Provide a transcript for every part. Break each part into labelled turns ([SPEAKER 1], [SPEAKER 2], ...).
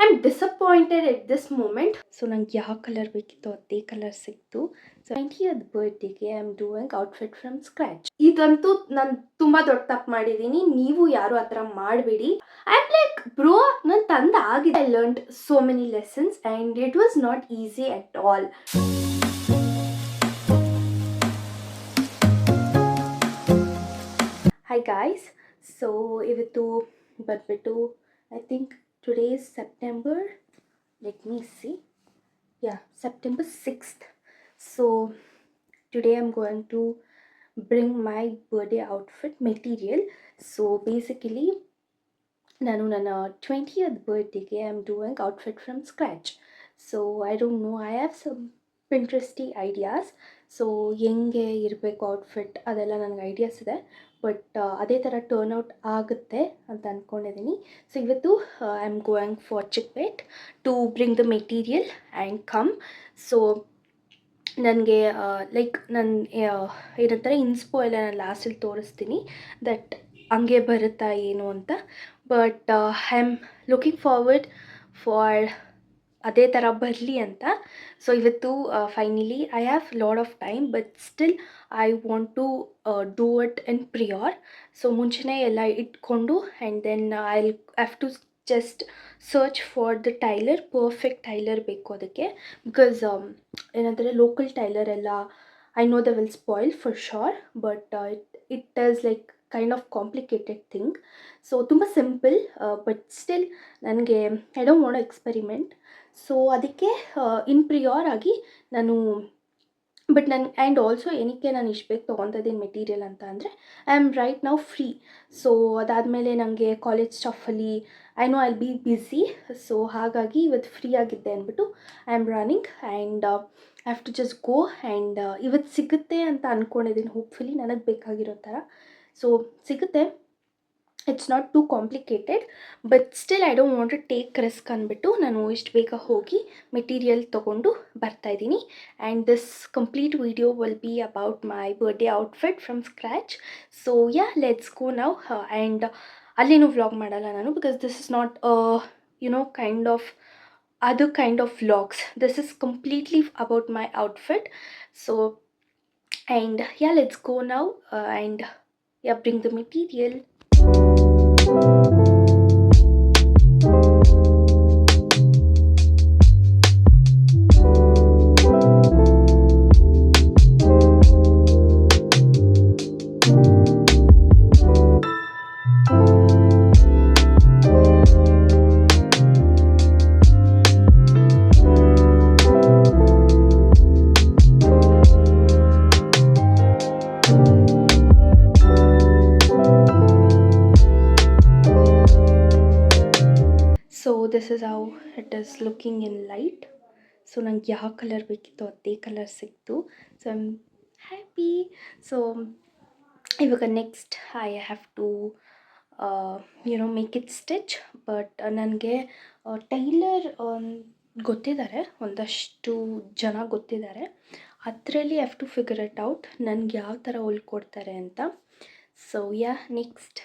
[SPEAKER 1] I am disappointed at this moment. So ನಂಗೆ ಯಾವ colour ಬೇಕಿತ್ತು ಅದೇ ಕಲರ್ ಸಿಕ್ತು. ಸೊ 20th ಬರ್ತ್ಡೇಗೆ I am doing outfit from scratch. ಇದಂತೂ ನಾನು ತುಂಬ ದೊಡ್ಡ ತಪ್ಪು ಮಾಡಿದ್ದೀನಿ. ನೀವು ಯಾರು ಆ ಥರ ಮಾಡಬೇಡಿ. ಐ ಆಮ್ ಲೈಕ್ ಬ್ರೋ, ನಾನು ತಂದ ಆಗಿದೆ. I learned so many lessons and it was not easy at all. Hi guys. So ಇವತ್ತು ಬಂದ್ಬಿಟ್ಟು I think today is September, let me see, yeah, September 6th. So today I'm going to bring my birthday outfit material. So basically ನಾನು ನನ್ನ 20th birthday I am doing outfit from scratch. So I don't know, I have some Pinteresty ideas. So ಹೆಂಗೆ ಇರಬೇಕು outfit ಅದೆಲ್ಲ ನನಗೆ ideas ಇದೆ. But ಅದೇ ಥರ turnout ಆಗುತ್ತೆ ಅಂತ ಅಂದ್ಕೊಂಡಿದ್ದೀನಿ. ಸೊ ಇವತ್ತು I am going for Chickpet to bring the material and come. So ನನಗೆ ಲೈಕ್ ನನ್ನ ಏನಂತಾರೆ ಇನ್ಸ್ಪೋ ಎಲ್ಲ ನಾನು ಲಾಸ್ಟಲ್ಲಿ ತೋರಿಸ್ತೀನಿ ದಟ್ ಹಂಗೆ ಬರುತ್ತಾ ಏನು ಅಂತ. But I am looking forward for ಅದೇ ಥರ ಬರಲಿ ಅಂತ. ಸೊ ಇವತ್ತು finally I have lot of time, but still I want to do it in prior. So ಮುಂಚೆನೇ ಎಲ್ಲ ಇಟ್ಕೊಂಡು and then I have to just search for the tailor. Perfect tailor ಬೇಕು ಅದಕ್ಕೆ. ಬಿಕಾಸ್ ಏನಂದರೆ ಲೋಕಲ್ ಟೈಲರ್ ಎಲ್ಲ I know they will spoil for sure, but it is like kind of complicated thing. So ತುಂಬ simple, but still ನನಗೆ I don't want to experiment. So ಅದಕ್ಕೆ in ಪ್ರಿಯರ್ ಆಗಿ ನಾನು but and also ಏನಕ್ಕೆ ನಾನು ಇಷ್ಟು ಬೇಕು ತೊಗೊತಾ ಇದ್ದೀನಿ ಮೆಟೀರಿಯಲ್ ಅಂತ ಅಂದರೆ I am right now free. So ಅದಾದಮೇಲೆ ನನಗೆ ಕಾಲೇಜ್ ಸ್ಟಫಲ್ಲಿ I know I will be busy. So ಹಾಗಾಗಿ ಇವತ್ತು ಫ್ರೀ ಆಗಿದ್ದೆ ಅಂದ್ಬಿಟ್ಟು I am running and I have to just go and ಇವತ್ತು ಸಿಗುತ್ತೆ ಅಂತ ಅಂದ್ಕೊಂಡಿದ್ದೀನಿ ಹೋಪ್ಫುಲಿ ನನಗೆ ಬೇಕಾಗಿರೋ ಥರ. ಸೊ ಸಿಗುತ್ತೆ, it's not too complicated, but still I don't want to take risk ಅಂದ್ಬಿಟ್ಟು ನಾನು ಇಷ್ಟು ಬೇಗ ಹೋಗಿ ಮೆಟೀರಿಯಲ್ ತೊಗೊಂಡು ಬರ್ತಾಯಿದ್ದೀನಿ. And this complete video will be about my birthday outfit from scratch. So yeah, let's go now. And ಅಲ್ಲೇನು vlog ಮಾಡಲ್ಲ ನಾನು, because this is not kind of other kind of vlogs. This is completely about my outfit. So and yeah, let's go now and yeah, bring the material. So this is how it is looking in light. So ನಂಗೆ ಯಾವ colour ಬೇಕಿತ್ತು ಅದೇ colour ಸಿಕ್ತು. So I am happy. So ಇವಾಗ next I have to make it stitch. But ನನಗೆ tailor ಗೊತ್ತಿದ್ದಾರೆ, ಒಂದಷ್ಟು ಜನ ಗೊತ್ತಿದ್ದಾರೆ. ಅದರಲ್ಲಿ I have to figure it out ನನಗೆ ಯಾವ ಥರ ಹೊಲ್ಕೊಡ್ತಾರೆ ಅಂತ. ಸೊ ಯಾ, ನೆಕ್ಸ್ಟ್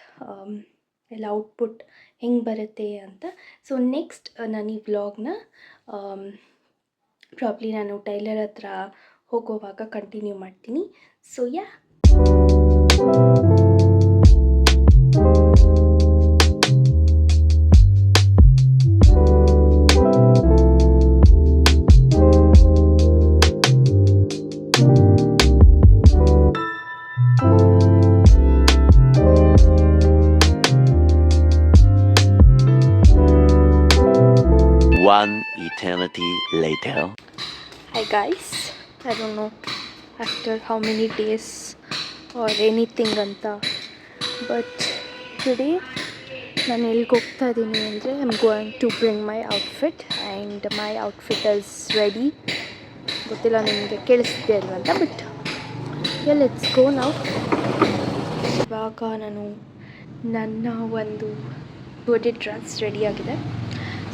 [SPEAKER 1] ಎಲ್ಲ ಔಟ್ಪುಟ್ ಹೆಂಗೆ ಬರುತ್ತೆ ಅಂತ. ಸೊ ನೆಕ್ಸ್ಟ್ ನಾನು ಈ ವ್ಲಾಗ್ನ ಪ್ರಾಬ್ಲಿ ನಾನು ಟೈಲರ್ ಹತ್ರ ಹೋಗೋವಾಗ ಕಂಟಿನ್ಯೂ ಮಾಡ್ತೀನಿ. So yeah,
[SPEAKER 2] One eternity later.
[SPEAKER 1] Hi guys, I don't know after how many days or anything anta, but today ನಾನು ಎಲ್ಲಿಗೆ ಹೋಗ್ತಾ ಇದ್ದೀನಿ ಅಂದರೆ I am going to bring my outfit and my outfit is ready. ಗೊತ್ತಿಲ್ಲ ನಿಮಗೆ ಕೇಳಿಸ್ತಿದೆ ಅಲ್ವ ಅಂತ, ಬಟ್ ಲೆಟ್ಸ್ ಗೋ ನೌ. ಇವಾಗ ನಾನು ನನ್ನ ಒಂದು ಬರ್ಡೇ ಡ್ರೆಸ್ ರೆಡಿಯಾಗಿದೆ.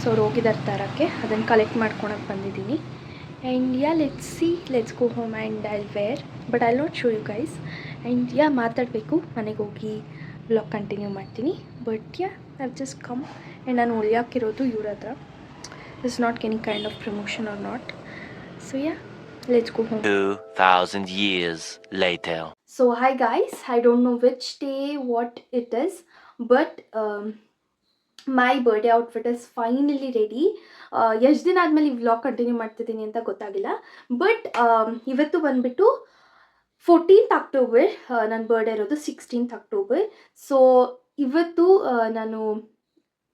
[SPEAKER 1] ಸೊ ಅವ್ರು ಹೋಗಿದ್ದಾರೆ ತರೋಕ್ಕೆ, ಅದನ್ನು ಕಲೆಕ್ಟ್ ಮಾಡ್ಕೊಳಕ್ಕೆ ಬಂದಿದ್ದೀನಿ. And yeah, let's go home and I'll wear, but I'll not show you guys. And yeah, ಮಾತಾಡಬೇಕು, ಮನೆಗೆ ಹೋಗಿ ವ್ಲಾಗ್ ಕಂಟಿನ್ಯೂ ಮಾಡ್ತೀನಿ. But yeah, I just come. And ನಾನು ಹೊಲಿಯಾಕಿರೋದು ಇವ್ರ ಹತ್ರ. It's not any kind of promotion or not. So yeah, let's go home.
[SPEAKER 2] 2,000 years later.
[SPEAKER 1] So hi guys, I don't know which day what it is, but my birthday outfit is finally ready. ಎಷ್ಟು ದಿನ ಆದಮೇಲೆ ಈ vlog continue ಮಾಡ್ತಿದ್ದೀನಿ ಅಂತ ಗೊತ್ತಾಗಿಲ್ಲ, but ಇವತ್ತು ಬಂದುಬಿಟ್ಟು 14th October ನನ್ನ ಬರ್ಡೇ ಇರೋದು 16th ಅಕ್ಟೋಬರ್. ಸೊ ಇವತ್ತು ನಾನು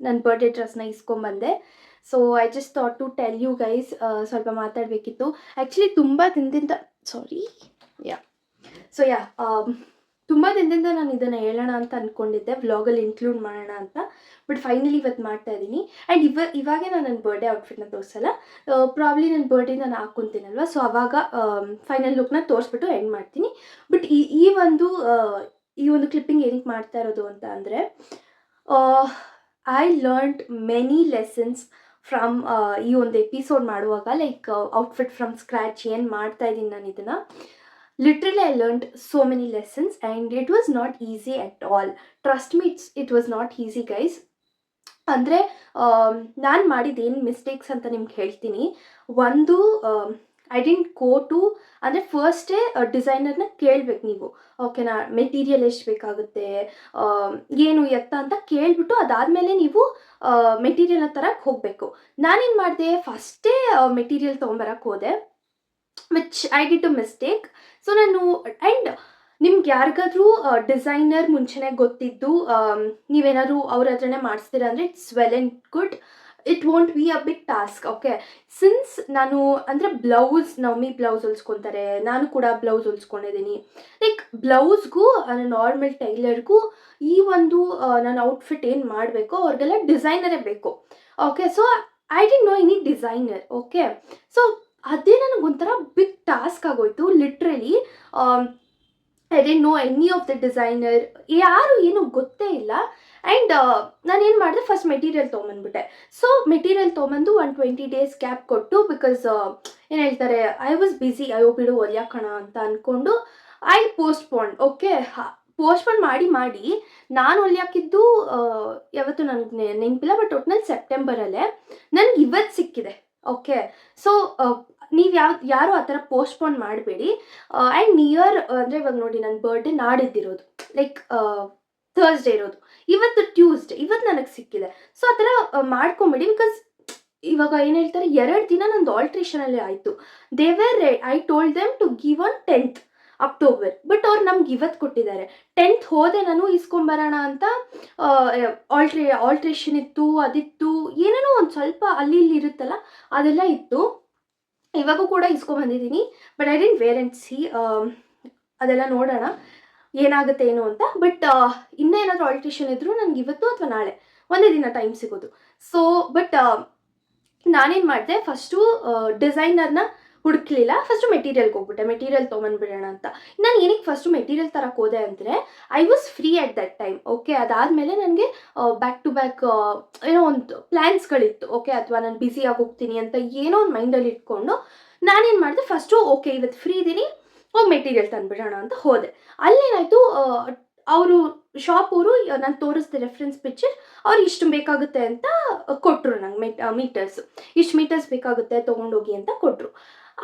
[SPEAKER 1] ನನ್ನ ಬರ್ಡೇ ಡ್ರೆಸ್ನ ಇಸ್ಕೊಂಬಂದೆ. So I just thought to tell you guys, ಸ್ವಲ್ಪ ಮಾತಾಡಬೇಕಿತ್ತು. ಆ್ಯಕ್ಚುಲಿ ತುಂಬ ದಿನದಿಂದ ತುಂಬ ದಿನದಿಂದ ನಾನು ಇದನ್ನು ಹೇಳೋಣ ಅಂತ ಅಂದ್ಕೊಂಡಿದ್ದೆ, ವ್ಲಾಗಲ್ಲಿ ಇನ್ಕ್ಲೂಡ್ ಮಾಡೋಣ ಅಂತ. ಬಟ್ ಫೈನಲಿ ಇವತ್ತು ಮಾಡ್ತಾ ಇದ್ದೀನಿ. ಆ್ಯಂಡ್ ಇವಾಗೆ ನಾನು ನನ್ನ ಬರ್ಡೇ ಔಟ್ಫಿಟ್ನ ತೋರಿಸಲ್ಲ, ಪ್ರಾಬ್ಲಿ ನನ್ನ ಬರ್ಡೇ ನಾನು ಹಾಕ್ಕೊತೀನಲ್ವ, ಸೊ ಅವಾಗ ಫೈನಲ್ ಲುಕ್ನ ತೋರಿಸ್ಬಿಟ್ಟು ಎಂಡ್ ಮಾಡ್ತೀನಿ. ಬಟ್ ಈ ಒಂದು ಕ್ಲಿಪ್ಪಿಂಗ್ ಏನಕ್ಕೆ ಮಾಡ್ತಾ ಇರೋದು ಅಂತ ಅಂದರೆ, I learned many lessons from ಈ ಒಂದು ಎಪಿಸೋಡ್ ಮಾಡುವಾಗ, ಲೈಕ್ ಔಟ್ಫಿಟ್ ಫ್ರಮ್ ಸ್ಕ್ರ್ಯಾಚ್ ಏನು ಮಾಡ್ತಾ ಇದ್ದೀನಿ ನಾನು ಇದನ್ನು. Literally I learned so many lessons and it was not easy at all. Trust me, it was not easy guys. ಅಂದರೆ ನಾನು ಮಾಡಿದ್ದೇನು ಮಿಸ್ಟೇಕ್ಸ್ ಅಂತ ನಿಮ್ಗೆ ಹೇಳ್ತೀನಿ. ಒಂದು, ಐ ಡಿಂಟ್ ಗೋ ಟು, ಅಂದರೆ ಫಸ್ಟೇ ಡಿಸೈನರ್ನ ಕೇಳಬೇಕು ನೀವು, ಓಕೆನಾ, ಮೆಟೀರಿಯಲ್ ಎಷ್ಟು ಬೇಕಾಗುತ್ತೆ, ಏನು ಎತ್ತ ಅಂತ ಕೇಳಿಬಿಟ್ಟು ಅದಾದಮೇಲೆ ನೀವು ಮೆಟೀರಿಯಲ್ನ ತರಕ್ಕೆ ಹೋಗಬೇಕು. ನಾನೇನು ಮಾಡಿದೆ, ಫಸ್ಟೇ ಮೆಟೀರಿಯಲ್ ತೊಗೊಂಬರಕ್ಕೆ ಹೋದೆ, which I did a mistake. So ನಾನು, ಆ್ಯಂಡ್ ನಿಮ್ಗೆ ಯಾರಿಗಾದ್ರೂ ಡಿಸೈನರ್ ಮುಂಚೆನೇ ಗೊತ್ತಿದ್ದು ನೀವೇನಾದರೂ ಅವ್ರ ಹತ್ರನೇ ಮಾಡಿಸ್ತೀರ ಅಂದರೆ it's well and good. It won't be a big task. Okay, since ನಾನು ಅಂದರೆ ಬ್ಲೌಸ್, ನವಮಿ ಬ್ಲೌಸ್ ಹೊಲ್ಸ್ಕೊತಾರೆ, ನಾನು ಕೂಡ ಬ್ಲೌಸ್ ಹೊಲ್ಸ್ಕೊಂಡಿದ್ದೀನಿ. ಲೈಕ್ ಬ್ಲೌಸ್ಗೂ ನಾರ್ಮಲ್ ಟೈಲರ್ಗೂ ಈ ಒಂದು ನನ್ನ ಔಟ್ಫಿಟ್ ಏನು ಮಾಡಬೇಕು ಅವ್ರಿಗೆಲ್ಲ ಡಿಸೈನರೇ ಬೇಕು. Okay, so I didn't know any designer. Okay, so ಅದೇ ನನಗೊಂಥರ ಬಿಗ್ ಟಾಸ್ಕ್ ಆಗೋಯ್ತು. Literally I didn't know any of the designer, ಯಾರು ಏನೂ ಗೊತ್ತೇ ಇಲ್ಲ. ಆ್ಯಂಡ್ ನಾನೇನು ಮಾಡಿದೆ, ಫಸ್ಟ್ ಮೆಟೀರಿಯಲ್ ತೊಗೊಂಬಂದ್ಬಿಟ್ಟೆ. ಸೊ ಮೆಟೀರಿಯಲ್ ತೊಗೊಂಬಂದು 120 days ಗ್ಯಾಪ್ ಕೊಟ್ಟು, ಬಿಕಾಸ್ ಏನು ಹೇಳ್ತಾರೆ, ಐ ವಾಸ್ ಬ್ಯುಸಿ, ಅಯ್ಯೋ ಬಿಡು ಹೊಲಿಯಾಕಣ ಅಂತ ಅಂದ್ಕೊಂಡು ಐ ಪೋಸ್ಟ್ಪೋಂಡ್. ಓಕೆ, ಪೋಸ್ಟ್ಪೋನ್ ಮಾಡಿ ನಾನು ಹೊಲಿಯಾಕಿದ್ದು ಯಾವತ್ತು ನನಗೆ ನೆನಪಿಲ್ಲ, ಬಟ್ ಒಟ್ನಲ್ಲಿ ಸೆಪ್ಟೆಂಬರಲ್ಲೇ ನನಗೆ ಇವತ್ತು ಸಿಕ್ಕಿದೆ. ಓಕೆ, ಸೊ ನೀವು ಯಾರು ಆ ಥರ ಪೋಸ್ಟ್ಪೋನ್ ಮಾಡಬೇಡಿ. ಆ್ಯಂಡ್ ನಿಯರ್ ಅಂದರೆ ಇವಾಗ ನೋಡಿ, ನನ್ನ ಬರ್ಡೇ ನಾಡಿದ್ದಿರೋದು, ಲೈಕ್ ಥರ್ಸ್ಡೇ ಇರೋದು, ಇವತ್ತು ಟ್ಯೂಸ್ಡೇ, ಇವತ್ತು ನನಗೆ ಸಿಕ್ಕಿದೆ. ಸೊ ಆ ಥರ ಮಾಡ್ಕೊಂಬಿಡಿ. ಬಿಕಾಸ್ ಇವಾಗ ಏನು ಹೇಳ್ತಾರೆ, 2 ದಿನ ನಂದು ಆಲ್ಟ್ರೇಷನಲ್ಲೇ ಆಯಿತು. I told them to give on 10th October, but ಅವ್ರು ನಮ್ಗೆ ಇವತ್ತು ಕೊಟ್ಟಿದ್ದಾರೆ. 10th ಹೋದೆ ನಾನು ಇಸ್ಕೊಂಬರೋಣ ಅಂತ, ಆಲ್ಟ್ರೇಷನ್ ಇತ್ತು, ಅದಿತ್ತು, ಏನೇನೋ ಒಂದು ಸ್ವಲ್ಪ ಅಲ್ಲಿ ಇಲ್ಲಿ ಇರುತ್ತಲ್ಲ ಅದೆಲ್ಲ ಇತ್ತು. ಇವಾಗೂ ಕೂಡ ಇಸ್ಕೊಂಬಂದಿದ್ದೀನಿ, but I didn't wear and see, ಅದೆಲ್ಲ ನೋಡೋಣ ಏನಾಗುತ್ತೆ ಏನು ಅಂತ. ಬಟ್ ಇನ್ನೇನಾದರೂ ಆಲ್ಟ್ರೇಷನ್ ಇದ್ದರೂ ನನಗೆ ಇವತ್ತು ಅಥವಾ ನಾಳೆ ಒಂದೇ ದಿನ ಟೈಮ್ ಸಿಗೋದು. ಸೊ ಬಟ್ ನಾನೇನು ಮಾಡಿದೆ, ಫಸ್ಟು ಡಿಸೈನರ್ನ ಹುಡುಕ್ಲಿಲ್ಲ, ಫಸ್ಟು ಮೆಟೀರಿಯಲ್ಗೆ ಹೋಗ್ಬಿಟ್ಟೆ, ಮೆಟೀರಿಯಲ್ ತೊಗೊಂಡ್ಬಿಡೋಣ ಅಂತ. ನಾನು ಏನಕ್ಕೆ ಫಸ್ಟು ಮೆಟೀರಿಯಲ್ ತರಕ್ಕೆ ಹೋದೆ ಅಂದರೆ, I was free at that time. Okay, ಅದಾದಮೇಲೆ ನನಗೆ ಬ್ಯಾಕ್ ಟು ಬ್ಯಾಕ್ ಏನೋ ಒಂದು ಪ್ಲ್ಯಾನ್ಸ್ಗಳಿತ್ತು. ಓಕೆ, ಅಥವಾ ನಾನು ಬ್ಯುಸಿಯಾಗಿ ಹೋಗ್ತೀನಿ ಅಂತ ಏನೋ ಒಂದು ಮೈಂಡಲ್ಲಿ ಇಟ್ಕೊಂಡು ನಾನೇನು ಮಾಡಿದೆ, ಫಸ್ಟು ಓಕೆ ಇವತ್ತು ಫ್ರೀ ಇದ್ದೀನಿ, ಹೋಗಿ ಮೆಟೀರಿಯಲ್ ತಂದುಬಿಡೋಣ ಅಂತ ಹೋದೆ. ಅಲ್ಲೇನಾಯಿತು, ಅವರು ಶಾಪ್ ಅವರು ನಾನು ತೋರಿಸ್ದೆ ರೆಫರೆನ್ಸ್ ಪಿಕ್ಚರ್, ಅವ್ರು ಇಷ್ಟು ಬೇಕಾಗುತ್ತೆ ಅಂತ ಕೊಟ್ಟರು ನಂಗೆ, ಮೀಟರ್ಸ್, ಇಷ್ಟು ಮೀಟರ್ಸ್ ಬೇಕಾಗುತ್ತೆ ತೊಗೊಂಡೋಗಿ ಅಂತ ಕೊಟ್ಟರು.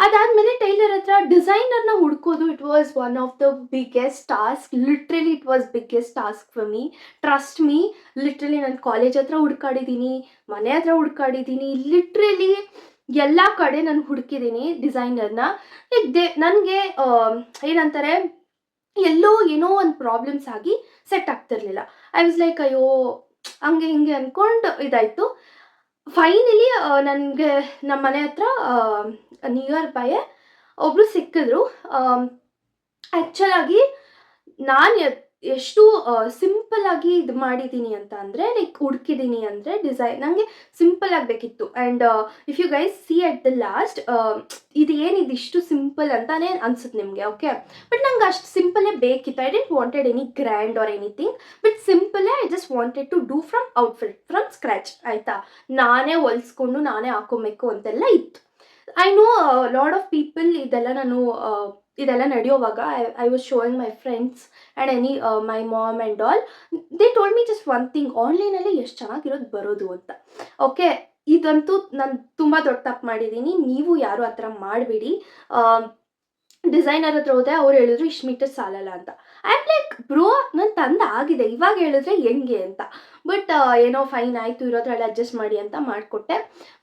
[SPEAKER 1] ಅದಾದಮೇಲೆ ಟೈಲರ್ ಹತ್ರ ಡಿಸೈನರ್ನ ಹುಡ್ಕೋದು, it was one of the biggest task. Literally it was biggest task for me. Trust me, literally ನಾನು ಕಾಲೇಜ್ ಹತ್ರ ಹುಡ್ಕಾಡಿದ್ದೀನಿ, ಮನೆ ಹತ್ರ ಹುಡ್ಕಾಡಿದ್ದೀನಿ, ಲಿಟ್ರಲಿ ಎಲ್ಲ ಕಡೆ ನಾನು ಹುಡುಕಿದ್ದೀನಿ ಡಿಸೈನರ್ನ. ಲೈಕ್ ನನಗೆ ಏನಂತಾರೆ, ಎಲ್ಲೋ ಏನೋ ಒಂದು ಪ್ರಾಬ್ಲಮ್ಸ್ ಆಗಿ ಸೆಟ್ ಆಗ್ತಿರ್ಲಿಲ್ಲ. ಐ ವಾಸ್ ಲೈಕ್ ಅಯ್ಯೋ ಹಂಗೆ ಹಿಂಗೆ ಅಂದ್ಕೊಂಡು ಇದಾಯಿತು. ಫೈನಲಿ ನನಗೆ ನಮ್ಮ ಮನೆ ಹತ್ರ ನಿಯರ್ ಬೈ ಒಬ್ಬರು ಸಿಕ್ಕಿದ್ರು. ಆ್ಯಕ್ಚುಲಾಗಿ ನಾನು ಎಷ್ಟು ಸಿಂಪಲ್ಲಾಗಿ ಇದು ಮಾಡಿದ್ದೀನಿ ಅಂತ ಅಂದರೆ, ಲೈಕ್ ಹುಡುಕಿದ್ದೀನಿ ಅಂದರೆ ಡಿಸೈನ್ ನನಗೆ ಸಿಂಪಲ್ ಆಗಬೇಕಿತ್ತು. And if you guys see at the last, ಇದು ಏನಿದಿಷ್ಟು ಸಿಂಪಲ್ ಅಂತಲೇ ಅನ್ಸುತ್ತೆ ನಿಮಗೆ. ಓಕೆ, ಬಟ್ ನಂಗೆ ಅಷ್ಟು ಸಿಂಪಲ್ಲೇ ಬೇಕಿತ್ತು. I didn't wanted any grand or anything, but ಸಿಂಪಲ್ಲೇ I just wanted to do from outfit from scratch. ಆಯಿತಾ, ನಾನೇ ಹೊಲಿಸ್ಕೊಂಡು ನಾನೇ ಹಾಕೊಬೇಕು ಅಂತೆಲ್ಲ ಇತ್ತು. I know lot of people ಇದೆಲ್ಲ ನಡೆಯೋವಾಗ I was showing my friends and my mom and all, they told me just one thing, ಆನ್ಲೈನಲ್ಲಿ ಎಷ್ಟು ಚೆನ್ನಾಗಿರೋದು ಬರೋದು ಅಂತ. ಓಕೆ, ಇದಂತೂ ನಾನು ತುಂಬ ದೊಡ್ಡ ತಪ್ಪು ಮಾಡಿದ್ದೀನಿ. ನೀವು ಯಾರು ಆ ಥರ ಮಾಡಬೇಡಿ. ಡಿಸೈನರ್ ಹತ್ರ ಹೋದೆ, ಅವ್ರು ಹೇಳಿದ್ರು ಇಷ್ಟು ಮೀಟರ್ ಸಾಲಲ್ಲ ಅಂತ. ಐ ಆಮ್ ಲೈಕ್ ಬ್ರೋ, ನಾನು ತಂದು ಆಗಿದೆ, ಇವಾಗ ಹೇಳಿದ್ರೆ ಹೆಂಗೆ ಅಂತ. ಬಟ್ ಏನೋ ಫೈನ್ ಆಯಿತು, ಇರೋದ್ರಲ್ಲಿ ಅಡ್ಜಸ್ಟ್ ಮಾಡಿ ಅಂತ ಮಾಡಿಕೊಟ್ಟೆ.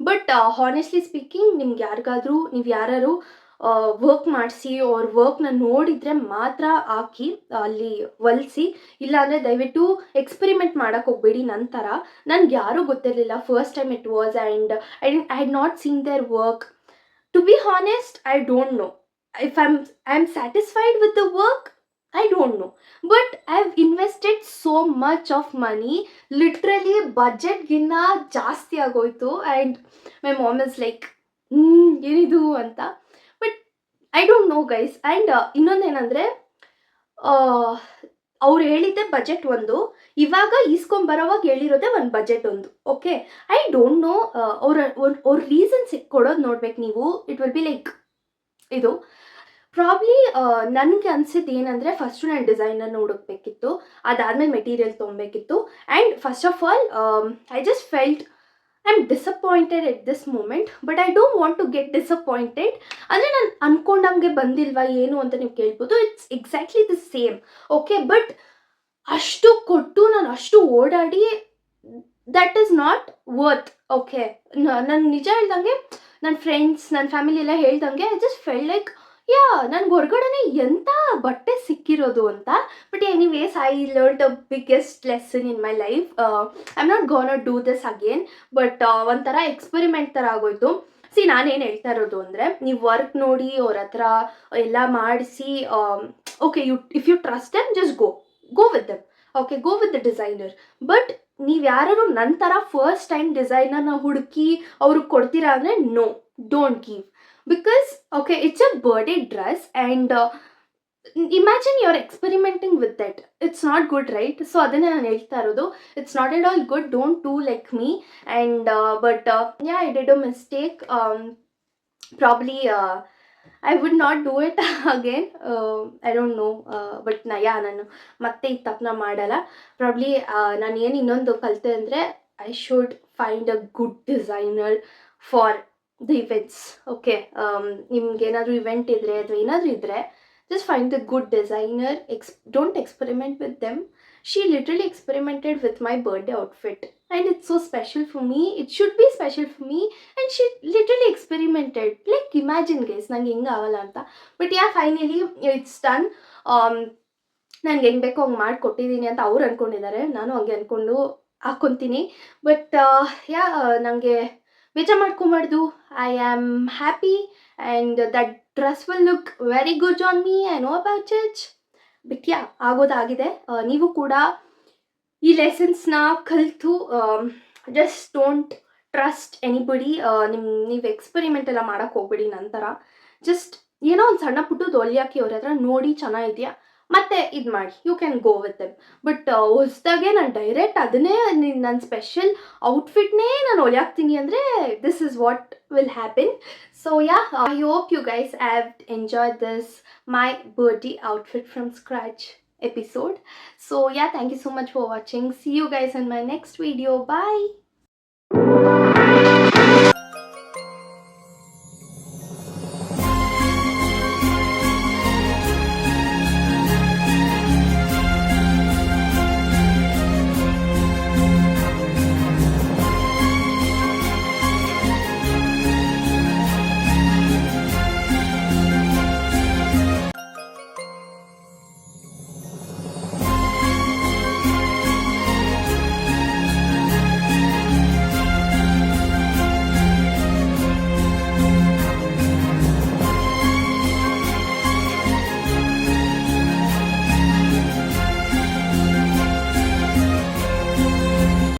[SPEAKER 1] ಬಟ್ ಹಾನೆಸ್ಟ್ಲಿ ಸ್ಪೀಕಿಂಗ್, ನಿಮ್ಗೆ ಯಾರಿಗಾದ್ರೂ ನೀವು ಯಾರು ವರ್ಕ್ ಮಾಡಿಸಿ ಅವ್ರ ವರ್ಕ್ನ ನೋಡಿದರೆ ಮಾತ್ರ ಹಾಕಿ ಅಲ್ಲಿ ಹೊಲಿಸಿ. ಇಲ್ಲಾಂದರೆ ದಯವಿಟ್ಟು ಎಕ್ಸ್ಪೆರಿಮೆಂಟ್ ಮಾಡೋಕ್ಕೆ ಹೋಗ್ಬೇಡಿ. ನಂತರ ನನಗೆ ಯಾರೂ ಗೊತ್ತಿರಲಿಲ್ಲ, first time it was, and I had not seen their work. To be honest, I don't know if I'm satisfied with the work. I don't know, but I've invested so much of money, literally budget ಗಿನ್ನ ಜಾಸ್ತಿ ಆಗೋಯ್ತು. and my mom is like ಏನಿದು ಅಂತ. but I don't know guys. and ಇನ್ನೊಂದೇನಂದರೆ, ಅವ್ರು ಹೇಳಿದ್ದೆ budget ಒಂದು, ಇವಾಗ ಈಸ್ಕೊಂಬರೋವಾಗ ಹೇಳಿರೋದೇ ಒಂದು budget ಒಂದು. Okay, I don't know. ಅವ್ರ ರೀಸನ್ಸ್ ಕೊಡೋದು ನೋಡ್ಬೇಕು ನೀವು. ಇಟ್ ವಿಲ್ ಬಿ ಲೈಕ್ ಇದು ಪ್ರಾಬ್ಲಿ ನನಗೆ ಅನ್ಸಿದ್ದು ಏನಂದರೆ, ಫಸ್ಟು ನಾನು ಡಿಸೈನರ್ನ ಹುಡುಕ್ಬೇಕಿತ್ತು, ಅದಾದಮೇಲೆ ಮೆಟೀರಿಯಲ್ ತೊಗೊಬೇಕಿತ್ತು. And first of all I just felt I am disappointed at this moment. But I don't want to get disappointed. ಅಂದರೆ ನಾನು ಅಂದ್ಕೊಂಡಂಗೆ ಬಂದಿಲ್ವಾ ಏನು ಅಂತ ನೀವು ಕೇಳ್ಬೋದು. It's exactly the same. Okay, but ಅಷ್ಟು ಕೊಟ್ಟು ನಾನು ಅಷ್ಟು ಓಡಾಡಿ that is not worth. Okay, ನಾನು ನಿಜ ಹೇಳ್ದಂಗೆ, ನನ್ನ ಫ್ರೆಂಡ್ಸ್, ನನ್ನ ಫ್ಯಾಮಿಲಿ ಎಲ್ಲ ಹೇಳ್ದಂಗೆ, ಐ ಜಸ್ಟ್ ಫೆಲ್ ಲೈಕ್ ನನಗೆ ಹೊರಗಡೆನೆ ಎಂಥ ಬಟ್ಟೆ ಸಿಕ್ಕಿರೋದು ಅಂತ. But anyways, I learned the biggest lesson in my life. I am not gonna do this again. But ಒಂಥರ ಎಕ್ಸ್ಪೆರಿಮೆಂಟ್ ಥರ ಆಗೋಯ್ತು. ನಾನೇನು ಹೇಳ್ತಾ ಇರೋದು ಅಂದರೆ, ನೀವು ವರ್ಕ್ ನೋಡಿ ಅವ್ರ ಹತ್ರ ಎಲ್ಲ ಮಾಡಿಸಿ, okay, if you trust them, just go with them. Okay, go with the designer. But ನೀವು ಯಾರು ನನ್ನ ಥರ ಫಸ್ಟ್ ಟೈಮ್ ಡಿಸೈನರ್ನ ಹುಡುಕಿ ಅವ್ರಿಗೆ ಕೊಡ್ತೀರಾ ಅಂದರೆ, no, don't give. Because okay, it's a birthday dress, and imagine you're experimenting with that. It's not good, right? So adane nanu helta irodu, it's not at all good. Don't do like me. And but yeah, I did a mistake. Probably I would not do it again. I don't know. But ನಾನು ಮತ್ತೆ ಈ ತಪ್ಪನ್ನ ಮಾಡಲ್ಲ. Probably ನಾನು ಏನು ಇನ್ನೊಂದು ಕಲಿತೆ ಅಂದರೆ, I should find a good designer for the events. Okay, ನಿಮ್ಗೆ ಏನಾದರೂ ಇವೆಂಟ್ ಇದ್ದರೆ ಅಥವಾ ಏನಾದರೂ ಇದ್ದರೆ, just find the good designer. Don't experiment with them. She literally experimented with my birthday outfit, and it's so special for me. It should be special for me, and she literally experimented. Like imagine guys, ನಂಗೆ ಹೆಂಗೆ ಆಗಲ್ಲ ಅಂತ. But finally it's done. ನನಗೆ ಹೆಂಗೆ ಬೇಕೋ ಹಂಗೆ ಮಾಡಿಕೊಟ್ಟಿದ್ದೀನಿ ಅಂತ ಅವ್ರು ಅಂದ್ಕೊಂಡಿದ್ದಾರೆ, ನಾನು ಹಂಗೆ ಅಂದ್ಕೊಂಡು ಹಾಕ್ಕೊತೀನಿ. ಬಟ್ ನನಗೆ ಬೇಜಾರು ಮಾಡ್ಕೊಬಾರ್ದು. I am happy, and that dress will look very good on me. I know about it. But ಆಗೋದಾಗಿದೆ. ನೀವು ಕೂಡ ಈ ಲೆಸನ್ಸ್ನ ಕಲಿತು ಜಸ್ಟ್ ಡೋಂಟ್ ಟ್ರಸ್ಟ್ ಎನಿಬಡಿ. ನೀವು ಎಕ್ಸ್ಪೆರಿಮೆಂಟ್ ಎಲ್ಲ ಮಾಡೋಕ್ಕೆ ಹೋಗ್ಬೇಡಿ. ನಂತರ ಜಸ್ಟ್ ಏನೋ ಒಂದು ಸಣ್ಣ ಪುಟ್ಟದ್ದು ಹೊಲಿಯಾಕಿ ಅವ್ರ ಹತ್ರ ನೋಡಿ ಚೆನ್ನಾಗಿದೆಯಾ ಮತ್ತೆ ಇದು ಮಾಡಿ, you can go with them. But ಹೊಸ್ದಾಗೆ ನಾನು ಡೈರೆಕ್ಟ್ ಅದನ್ನೇ ನನ್ನ ಸ್ಪೆಷಲ್ ಔಟ್ಫಿಟ್ನೇ ನಾನು ಹೊಲಿಯಾಕ್ತೀನಿ ಅಂದರೆ, this is what will happen. So I hope you guys have enjoyed this my birthday outfit from scratch episode. So thank you so much for watching. See you guys in my next video. Bye.